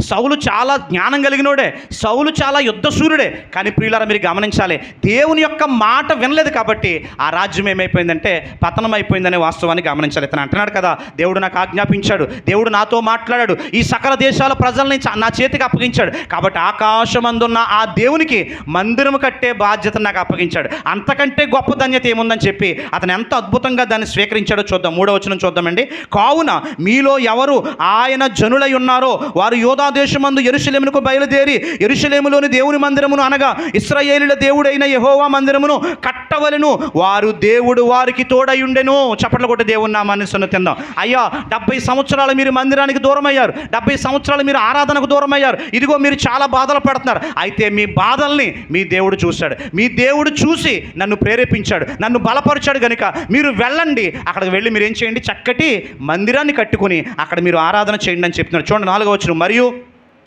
సౌలు చాలా జ్ఞానం కలిగినోడే, సౌలు చాలా యుద్ధశూరుడే. కానీ ప్రియులారా, మీరు గమనించాలి, దేవుని యొక్క మాట వినలేదు కాబట్టి ఆ రాజ్యం ఏమైపోయిందంటే పతనం అయిపోయిందనే వాస్తవాన్ని గమనించాలి. ఇతను అంటున్నాడు కదా, దేవుడు నాకు ఆజ్ఞాపించాడు, దేవుడు నాతో మాట్లాడాడు, ఈ సకల దేశాల ప్రజల్ని నా చేతికి అప్పగించాడు కాబట్టి ఆకాశమందున్న ఆ దేవునికి మందిరం కట్టే బాధ్యత నాకు అప్పగించాడు. అంతకంటే గొప్ప ధన్యత ఏముందని చెప్పి అతను ఎంత అద్భుతంగా దాన్ని స్వీకరించాడో చూద్దాం. 3వ వచనం చూద్దామండి. కావున మీలో ఎవరు ఆయన జనులై ఉన్నారో వారు యోధా దేశమందు యెరూషలేమునకు బయలుదేరి యెరూషలేములోని దేవుని మందిరమును, అనగా ఇశ్రాయేలీయుల దేవుడైన యెహోవా మందిరమును కట్టవలెను, వారు దేవుడు వారికి తోడయుండెను. చప్పట్లు కొట్టి దేవుని నామాన్ని సన్నుతిందాం. అయ్యా 70 సంవత్సరాలు మీరు మందిరానికి దూరం అయ్యారు, 70 సంవత్సరాలు మీరు ఆరాధనకు దూరం అయ్యారు. ఇదిగో మీరు చాలా బాధలు పడుతున్నారు. అయితే మీ బాధల్ని మీ దేవుడు చూశాడు. మీ దేవుడు చూసి నన్ను ప్రేరేపించాడు, నన్ను బలపరిచాడు కనుక మీరు వెళ్ళండి, అక్కడికి వెళ్ళి మీరు ఏం చేయండి, చక్కటి మందిరాన్ని కట్టుకుని అక్కడ మీరు ఆరాధన చేయండి అని చెప్తున్నాడు. చూడండి 4వ వచనం. మరియు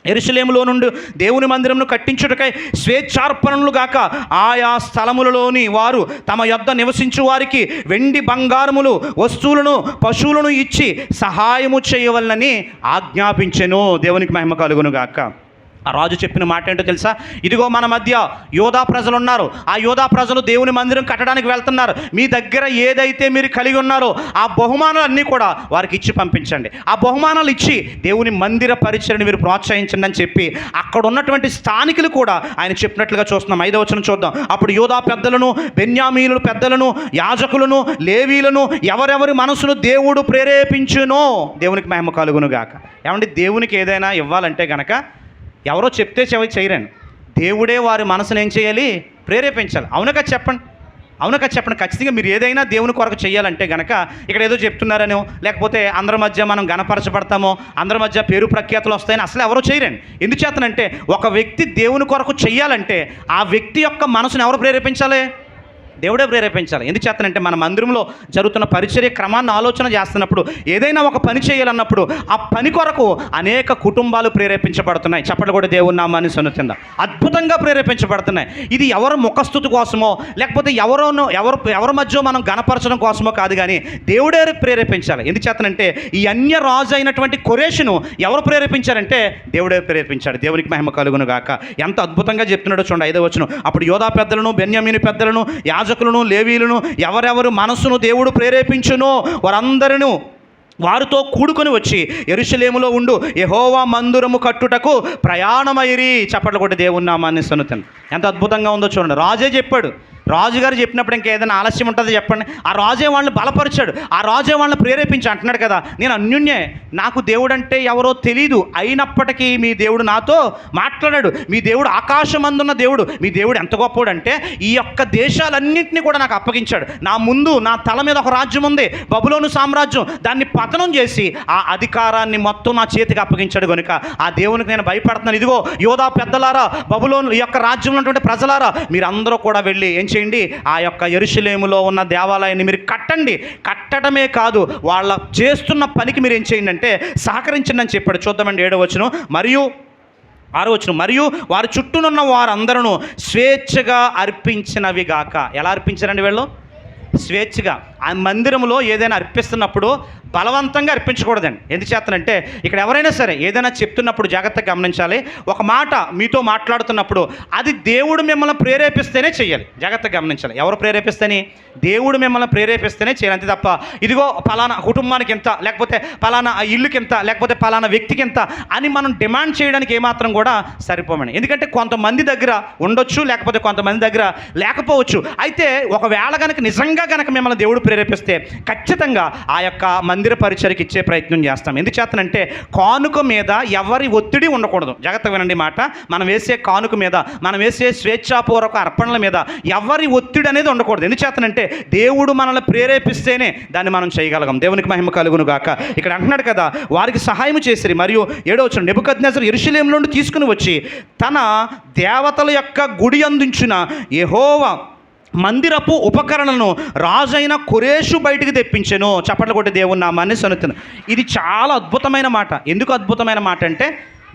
యెరూషలేములో నుండి దేవుని మందిరమును కట్టించుటకై స్వేచ్ఛార్పణలు గాక ఆయా స్థలములలోని వారు తమ యొద్ద నివసించు వారికి వెండి బంగారములు వస్తువులను పశువులను ఇచ్చి సహాయము చేయవలనని ఆజ్ఞాపించెను. దేవునికి మహిమ కలుగును గాక. ఆ రాజు చెప్పిన మాట ఏంటో తెలుసా? ఇదిగో మన మధ్య యోధా ప్రజలు ఉన్నారు, ఆ యోధా ప్రజలు దేవుని మందిరం కట్టడానికి వెళ్తున్నారు, మీ దగ్గర ఏదైతే మీరు కలిగి ఉన్నారో ఆ బహుమానాలు అన్నీ కూడా వారికి ఇచ్చి పంపించండి, ఆ బహుమానాలు ఇచ్చి దేవుని మందిర పరిచయను మీరు ప్రోత్సహించండి అని చెప్పి అక్కడ ఉన్నటువంటి స్థానికులు కూడా ఆయన చెప్పినట్లుగా చూస్తున్నాం. 5వ వచనం చూద్దాం. అప్పుడు యోధా పెద్దలను, బెన్యామీనుల పెద్దలను, యాజకులను, లేవీలను ఎవరెవరి మనసును దేవుడు ప్రేరేపించునో, దేవునికి మహిమ కలుగును గాక. ఏమంటే దేవునికి ఏదైనా ఇవ్వాలంటే గనక ఎవరో చెప్తే చేయరని, దేవుడే వారి మనసును ఏం చేయాలి? ప్రేరేపించాలి. అవునా కదా చెప్పండి, అవునా కదా చెప్పండి. ఖచ్చితంగా మీరు ఏదైనా దేవుని కొరకు చేయాలంటే గనక ఇక్కడ ఏదో చెప్తున్నారనో, లేకపోతే అందరి మధ్య మనం గణపరచబడతామో, అందరి మధ్య పేరు ప్రఖ్యాతులు వస్తాయని అసలు ఎవరో చేయరండి. ఎందుచేతనంటే ఒక వ్యక్తి దేవుని కొరకు చెయ్యాలంటే ఆ వ్యక్తి యొక్క మనసును ఎవరు ప్రేరేపించాలి? దేవుడే ప్రేరేపించాలి. ఎందుకు చేస్తానంటే మన మందిరంలో జరుగుతున్న పరిచర్య క్రమాన్ని ఆలోచన చేస్తున్నప్పుడు, ఏదైనా ఒక పని చేయాలన్నప్పుడు ఆ పని కొరకు అనేక కుటుంబాలు ప్రేరేపించబడుతున్నాయి. చప్పట్లు కూడా దేవుని నామాన్ని సన్నుతిందాం. అద్భుతంగా ప్రేరేపించబడుతున్నాయి. ఇది ఎవరు ముఖస్థుతి కోసమో, లేకపోతే ఎవరి మధ్య మనం గణపరచడం కోసమో కాదు, కానీ దేవుడే ప్రేరేపించాలి. ఎందుకు చేస్తానంటే ఈ అన్య రాజు అయినటువంటి కొరేషును ఎవరు ప్రేరేపించారంటే దేవుడే ప్రేరేపించాడు. దేవునికి మహిమ కలుగును గాక. ఎంత అద్భుతంగా చెప్తున్నాడో చూడండి 5వ వచనం. అప్పుడు యోధా పెద్దలను, బెన్యామీను పెద్దలను, యాజకులను, లేవీలను ఎవరెవరు మనస్సును దేవుడు ప్రేరేపించునో వారితో కూడుకొని వచ్చి యెరూషలేములో ఉండు యెహోవా మందిరము కట్టుటకు ప్రయాణమైరి. చప్పట్లు కొట్టి దేవుని నామాన్ని సన్నుతిందాం. ఎంత అద్భుతంగా ఉందో చూడండి. రాజే చెప్పాడు. రాజుగారు చెప్పినప్పుడు ఇంకా ఏదైనా ఆలస్యం ఉంటుంది చెప్పండి? ఆ రాజే వాళ్ళని బలపరిచాడు. ఆ రాజే వాళ్ళని ప్రేరేపించి అంటున్నాడు కదా, నేను అన్యున్యే, నాకు దేవుడు అంటే ఎవరో తెలీదు, అయినప్పటికీ మీ దేవుడు నాతో మాట్లాడాడు. మీ దేవుడు ఆకాశమందున్న దేవుడు. మీ దేవుడు ఎంత గొప్పవాడు అంటే ఈ యొక్క దేశాలన్నింటినీ కూడా నాకు అప్పగించాడు. నా ముందు నా తల మీద ఒక రాజ్యం ఉంది, బబులోను సామ్రాజ్యం. దాన్ని పతనం చేసి ఆ అధికారాన్ని మొత్తం నా చేతికి అప్పగించాడు. కనుక ఆ దేవునికి నేను భయపడుతున్నాను. ఇదిగో యోధా పెద్దలారా, బబులోను ఈ యొక్క రాజ్యంలో ఉన్నటువంటి ప్రజలారా, మీరందరూ కూడా వెళ్ళి ఏం చేయండి, ఆ యొక్క యెరూషలేములో ఉన్న దేవాలయాన్ని మీరు కట్టండి. కట్టడమే కాదు, వాళ్ళ చేస్తున్న పనికి మీరు ఏం చేయండి అంటే సహకరించండి అని చెప్పాడు. చూద్దామండి 7వ వచనం. మరియు 6వ వచనం. మరియు వారి చుట్టూనున్న వారందరూ స్వేచ్ఛగా అర్పించినవి గాక. ఎలా అర్పించారండి వీళ్ళు? స్వేచ్ఛగా. ఆ మందిరంలో ఏదైనా అర్పిస్తున్నప్పుడు బలవంతంగా అర్పించకూడదండి. ఎందుకు చేస్తానంటే ఇక్కడ ఎవరైనా సరే ఏదైనా చెప్తున్నప్పుడు జాగ్రత్తగా గమనించాలి. ఒక మాట మీతో మాట్లాడుతున్నప్పుడు అది దేవుడు మిమ్మల్ని ప్రేరేపిస్తేనే చేయాలి. జాగ్రత్తగా గమనించాలి. ఎవరు ప్రేరేపిస్తేనే? దేవుడు మిమ్మల్ని ప్రేరేపిస్తేనే చేయాలి. అంతే తప్ప ఇదిగో పలానా కుటుంబానికి ఎంత, లేకపోతే పలానా ఇల్లుకి ఎంత, లేకపోతే పలానా వ్యక్తికి ఎంత అని మనం డిమాండ్ చేయడానికి ఏమాత్రం కూడా సరిపోమని. ఎందుకంటే కొంతమంది దగ్గర ఉండొచ్చు, లేకపోతే కొంతమంది దగ్గర లేకపోవచ్చు. అయితే ఒకవేళ కనుక నిజంగా కనుక మిమ్మల్ని దేవుడు ప్రేరేపిస్తే ఖచ్చితంగా ఆ యొక్క మందిర పరిచర్యకి ఇచ్చే ప్రయత్నం చేస్తాం. ఎందుకు చేస్తానంటే కానుక మీద ఎవరి ఒత్తిడి ఉండకూడదు. జాగ్రత్తగా వినండి మాట. మనం వేసే కానుక మీద, మనం వేసే స్వేచ్ఛాపూర్వక అర్పణల మీద ఎవరి ఒత్తిడి అనేది ఉండకూడదు. ఎందుకు చేస్తానంటే దేవుడు మనల్ని ప్రేరేపిస్తేనే దాన్ని మనం చేయగలగం. దేవునికి మహిమ కలుగును గాక. ఇక్కడ అంటున్నాడు కదా, వారికి సహాయం చేసిరి. మరియు 7వ వచనం. నెబుకద్నెజరు యెరూషలేము నుండి తీసుకుని వచ్చి తన దేవతల యొక్క గుడి అందించిన యెహోవా మందిరపు ఉపకరణలను రాజైన కొరేషు బయటికి తెప్పించెను. చప్పట్లు కొట్టి దేవుని నామాన్ని సన్నుతిందాం. ఇది చాలా అద్భుతమైన మాట. ఎందుకు అద్భుతమైన మాట అంటే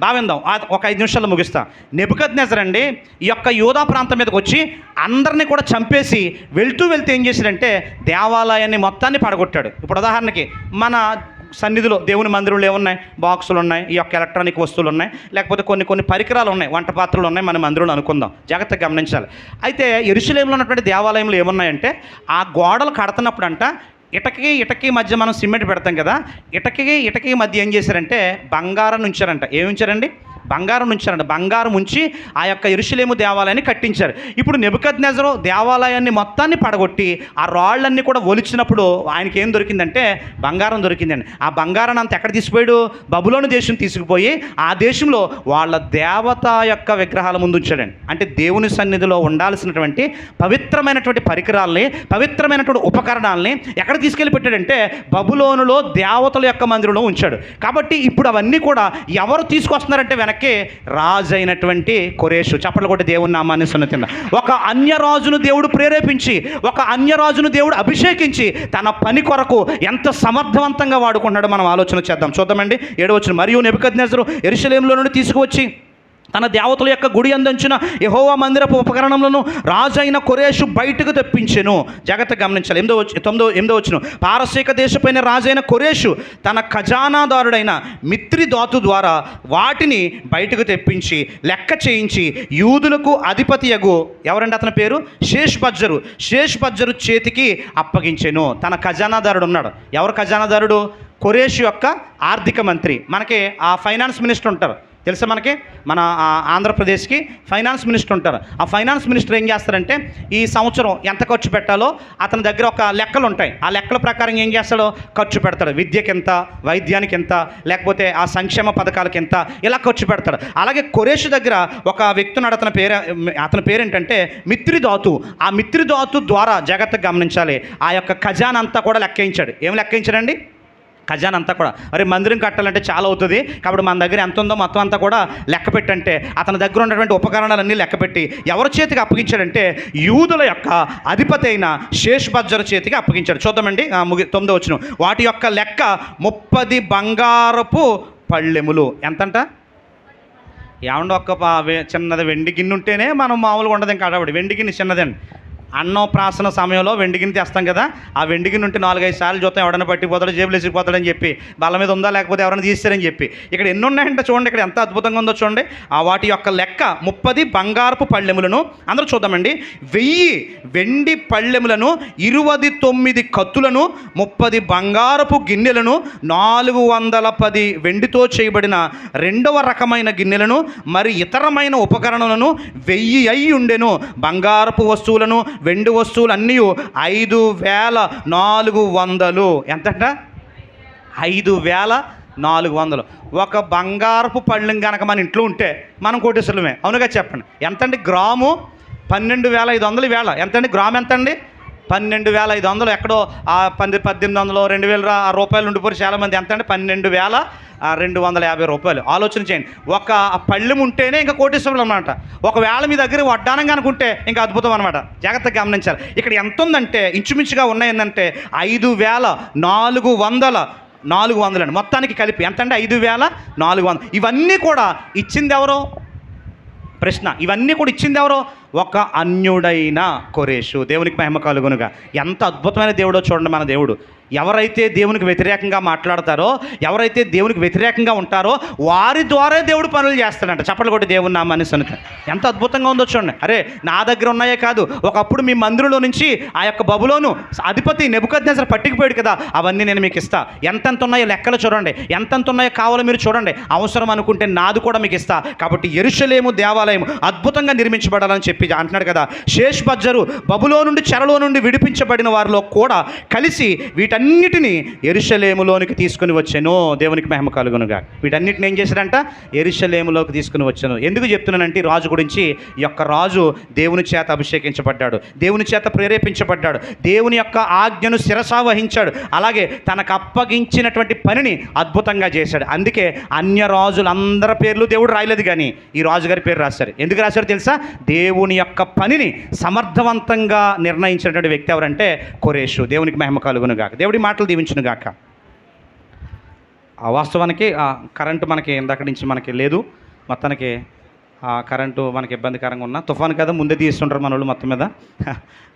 భావిందాం. ఒక 5 నిమిషాలు ముగిస్తా. నెబుకద్నెజర్ అండి ఈ యొక్క యూదా ప్రాంతం మీదకి వచ్చి అందరినీ కూడా చంపేసి వెళ్తూ ఏం చేశాడంటే దేవాలయాన్ని మొత్తాన్ని పడగొట్టాడు. ఇప్పుడు ఉదాహరణకి మన సన్నిధిలో దేవుని మందిరంలో ఏమున్నాయి? బాక్సులు ఉన్నాయి, ఈ యొక్క ఎలక్ట్రానిక్ వస్తువులు ఉన్నాయి, లేకపోతే కొన్ని పరికరాలు ఉన్నాయి, వంట పాత్రలు ఉన్నాయి మన మందిరంలో అనుకుందాం. జాగ్రత్తగా గమనించాలి. అయితే యెరూషలేములో ఉన్నటువంటి దేవాలయంలో ఏమున్నాయంటే ఆ గోడలు కడుతున్నప్పుడు అంట ఇటకి మధ్య మనం సిమెంట్ పెడతాం కదా, ఇటకి మధ్య ఏం చేశారంటే బంగారం ఉంచారంట. ఏమి ఉంచారండి? బంగారం ఉంచారంట. బంగారం ఉంచి ఆ యొక్క యెరూషలేము దేవాలయాన్ని కట్టించారు. ఇప్పుడు నెబుకద్నెజరు దేవాలయాన్ని మొత్తాన్ని పడగొట్టి ఆ రాళ్ళన్నీ కూడా ఒలిచినప్పుడు ఆయనకి ఏం దొరికిందంటే బంగారం దొరికిందండి. ఆ బంగారాన్ని అంతా ఎక్కడ తీసుకుపోయాడు? బబులోను దేశం తీసుకుపోయి ఆ దేశంలో వాళ్ళ దేవత యొక్క విగ్రహాల ముందు ఉంచాడండి. అంటే దేవుని సన్నిధిలో ఉండాల్సినటువంటి పవిత్రమైనటువంటి పరికరాల్ని, పవిత్రమైనటువంటి ఉపకరణాలని ఎక్కడ తీసుకెళ్ళి పెట్టాడంటే బబులోనులో దేవతల యొక్క మందిరంలో ఉంచాడు. కాబట్టి ఇప్పుడు అవన్నీ కూడా ఎవరు తీసుకొస్తున్నారంటే వెనక్కి రాజైనటువంటి కొరేషు. చప్పట్లు కొట్టి దేవుని నామాన్ని సన్నుతిందాం. ఒక అన్యరాజును దేవుడు ప్రేరేపించి, ఒక అన్యరాజును దేవుడు అభిషేకించి తన పని కొరకు ఎంత సమర్థవంతంగా వాడుకుంటున్నాడో మనం ఆలోచన చేద్దాం. చూద్దామండి 7వ వచనం. మరియు నెబుకద్నెజరు యెరూషలేములో నుండి తీసుకువచ్చి తన దేవతల యొక్క గుడి అందించిన యెహోవా మందిరపు ఉపకరణములను రాజైన కొరేషు బయటకు తెప్పించెను. జాగ్రత్తగా గమనించాలి. 8వ వచనం. పారసీక దేశపైన రాజైన కొరేషు తన ఖజానాదారుడైన మిత్రిదాతు ద్వారా వాటిని బయటకు తెప్పించి లెక్క చేయించి యూదులకు అధిపతియగు ఎవరండి అతని పేరు? షేష్బజ్జరు చేతికి అప్పగించెను. తన ఖజానాదారుడు ఉన్నాడు. ఎవరు ఖజానాదారుడు? కొరేషు యొక్క ఆర్థిక మంత్రి. మనకి ఆ ఫైనాన్స్ మినిస్టర్ ఉంటారు తెలుసా మనకి? మన ఆంధ్రప్రదేశ్కి ఫైనాన్స్ మినిస్టర్ ఉంటారు. ఆ ఫైనాన్స్ మినిస్టర్ ఏం చేస్తారంటే ఈ సంవత్సరం ఎంత ఖర్చు పెట్టాలో అతని దగ్గర ఒక లెక్కలు ఉంటాయి. ఆ లెక్కల ప్రకారం ఏం చేస్తాడో ఖర్చు పెడతాడు. విద్యకి ఎంత, వైద్యానికి ఎంత, లేకపోతే ఆ సంక్షేమ పథకాలకి ఎంత, ఇలా ఖర్చు పెడతాడు. అలాగే కొరేషు దగ్గర ఒక వ్యక్తి ఉన్నాడు. అతని పేరు ఏంటంటే మిత్రిదాతు. ఆ మిత్రిదాతు ద్వారా జాగ్రత్తగా గమనించాలి, ఆ యొక్క ఖజానా అంతా కూడా లెక్కించాడు. ఏం లెక్కించాడండి? ఖజానా అంతా కూడా. అరే మందిరం కట్టాలంటే చాలా అవుతుంది, కాబట్టి మన దగ్గర ఎంత ఉందో మొత్తం అంతా కూడా లెక్క పెట్టంటే అతని దగ్గర ఉన్నటువంటి ఉపకరణాలన్నీ లెక్కపెట్టి ఎవరి చేతికి అప్పగించాడంటే యూదుల యొక్క అధిపతి అయిన షేష్బజ్జరు చేతికి అప్పగించాడు. చూద్దామండి 9వ వచనం. వాటి యొక్క లెక్క 30 బంగారపు పళ్ళెములు. ఎంతంట? ఏమండి, చిన్నది వెండి గిన్నె ఉంటేనే మనం మామూలుగా ఉండదు. ఇంకా అడవడి వెండి గిన్నె చిన్నదండి. అన్నం ప్రాసన సమయంలో వెండి గిన్నె తెస్తాం కదా, ఆ వెండి గిన్నె ఉంటే 4-5 సార్లు చూస్తాం, ఎవడన్నా పట్టిపోతాడు, జేబులు వేసిపోతాడని చెప్పి, బల్ల మీద ఉందా లేకపోతే ఎవరైనా తీస్తారని చెప్పి. ఇక్కడ ఎన్ని ఉన్నాయంటే చూడండి, ఇక్కడ ఎంత అద్భుతంగా ఉందో చూడండి. వాటి యొక్క లెక్క 30 బంగారపు పళ్ళెములను. అందరూ చూద్దామండి. 1000 వెండి పళ్ళెములను, 29 కత్తులను, 30 బంగారపు గిన్నెలను, 410 వెండితో చేయబడిన 2వ రకమైన గిన్నెలను, మరి ఇతరమైన ఉపకరణలను 1000 అయి ఉండెను. బంగారపు వస్తువులను, వెండి వస్తువులు అన్నీ 5400. ఎంతంట? 5400. ఒక బంగారపు పళ్ళెం కనుక మన ఇంట్లో ఉంటే మనం కోటేశ్వరమే. అవునుగా చెప్పండి. ఎంతండి? గ్రాము 12,500 వేళ. ఎంతండి గ్రాము? ఎంతండి? 12,500. ఎక్కడో 1800 2000 రూపాయలు ఉండిపోయి చాలామంది. ఎంతండి? 12,250 రూపాయలు. ఆలోచన చేయండి. ఒక పళ్ళెం ఉంటేనే ఇంకా కోటేశ్వరులు అనమాట. ఒకవేళ మీ దగ్గర వడ్డానం కనుకుంటే ఇంకా అద్భుతం అనమాట. జాగ్రత్తగా గమనించాలి. ఇక్కడ ఎంత ఉందంటే ఇంచుమించుగా ఉన్నాయి ఏంటంటే 5,400 అండి మొత్తానికి కలిపి. ఎంతంటే 5,400. ఇవన్నీ కూడా ఇచ్చింది ఎవరో? ప్రశ్న. ఇవన్నీ కూడా ఇచ్చింది ఎవరో? ఒక అన్యుడైన కొరేషు. దేవునికి మహిమ కలుగునుగా. ఎంత అద్భుతమైన దేవుడో చూడండి మన దేవుడు. ఎవరైతే దేవునికి వ్యతిరేకంగా మాట్లాడతారో, ఎవరైతే దేవునికి వ్యతిరేకంగా ఉంటారో వారి ద్వారా దేవుడు పనులు చేస్తాడంట. చప్పట్లు కొట్టి దేవుని నామాన్ని సన్నిధి. ఎంత అద్భుతంగా ఉందో చూడండి. అరే నా దగ్గర ఉన్నాయే కాదు, ఒకప్పుడు మీ మందిరంలో నుంచి ఆ యొక్క బబులోను అధిపతి నెబుకద్నెజరు పట్టుకుపోయాడు కదా, అవన్నీ నేను మీకు ఇస్తా. ఎంతెంత ఉన్నాయో లెక్కలు చూడండి, ఎంతెంత ఉన్నాయో కావాలో మీరు చూడండి. అవసరం అనుకుంటే నాది కూడా మీకు ఇస్తా. కాబట్టి యెరూషలేము దేవాలయం అద్భుతంగా నిర్మించబడాలని చెప్పి అంటున్నాడు కదా. షేష్బజ్జరు బబులో నుండి, చెరలో నుండి విడిపించబడిన వారిలో కూడా కలిసి వీటన్నిటిని యెరూషలేములోనికి తీసుకుని వచ్చాను. దేవునికి మహిమ కలుగునుగా. వీటన్నిటిని ఏం చేశాడంట? యెరూషలేములోకి తీసుకుని వచ్చాను. ఎందుకు చెప్తున్నానంటే రాజు గురించి, ఈ యొక్క రాజు దేవుని చేత అభిషేకించబడ్డాడు, దేవుని చేత ప్రేరేపించబడ్డాడు, దేవుని యొక్క ఆజ్ఞను శిరసా వహించాడు. అలాగే తనకు అప్పగించినటువంటి పనిని అద్భుతంగా చేశాడు. అందుకే అన్య రాజులందరి పేర్లు దేవుడు రాయలేదు, కానీ ఈ రాజుగారి పేరు రాశారు. ఎందుకు రాశారు తెలుసా? దేవుని యొక్క పనిని సమర్థవంతంగా నిర్ణయించినటువంటి వ్యక్తి ఎవరంటే కొరేషు. దేవునికి మహిమ కలుగునుగాక. దేవుడి మాటలు దీవించునుగాక. వాస్తవానికి కరెంటు మనకి ఇందాక నుంచి మనకి లేదు. మొత్తానికి కరెంటు మనకి ఇబ్బందికరంగా ఉన్న తుఫాను కదా, ముందే తీస్తుంటారు మన వాళ్ళు మొత్తం మీద.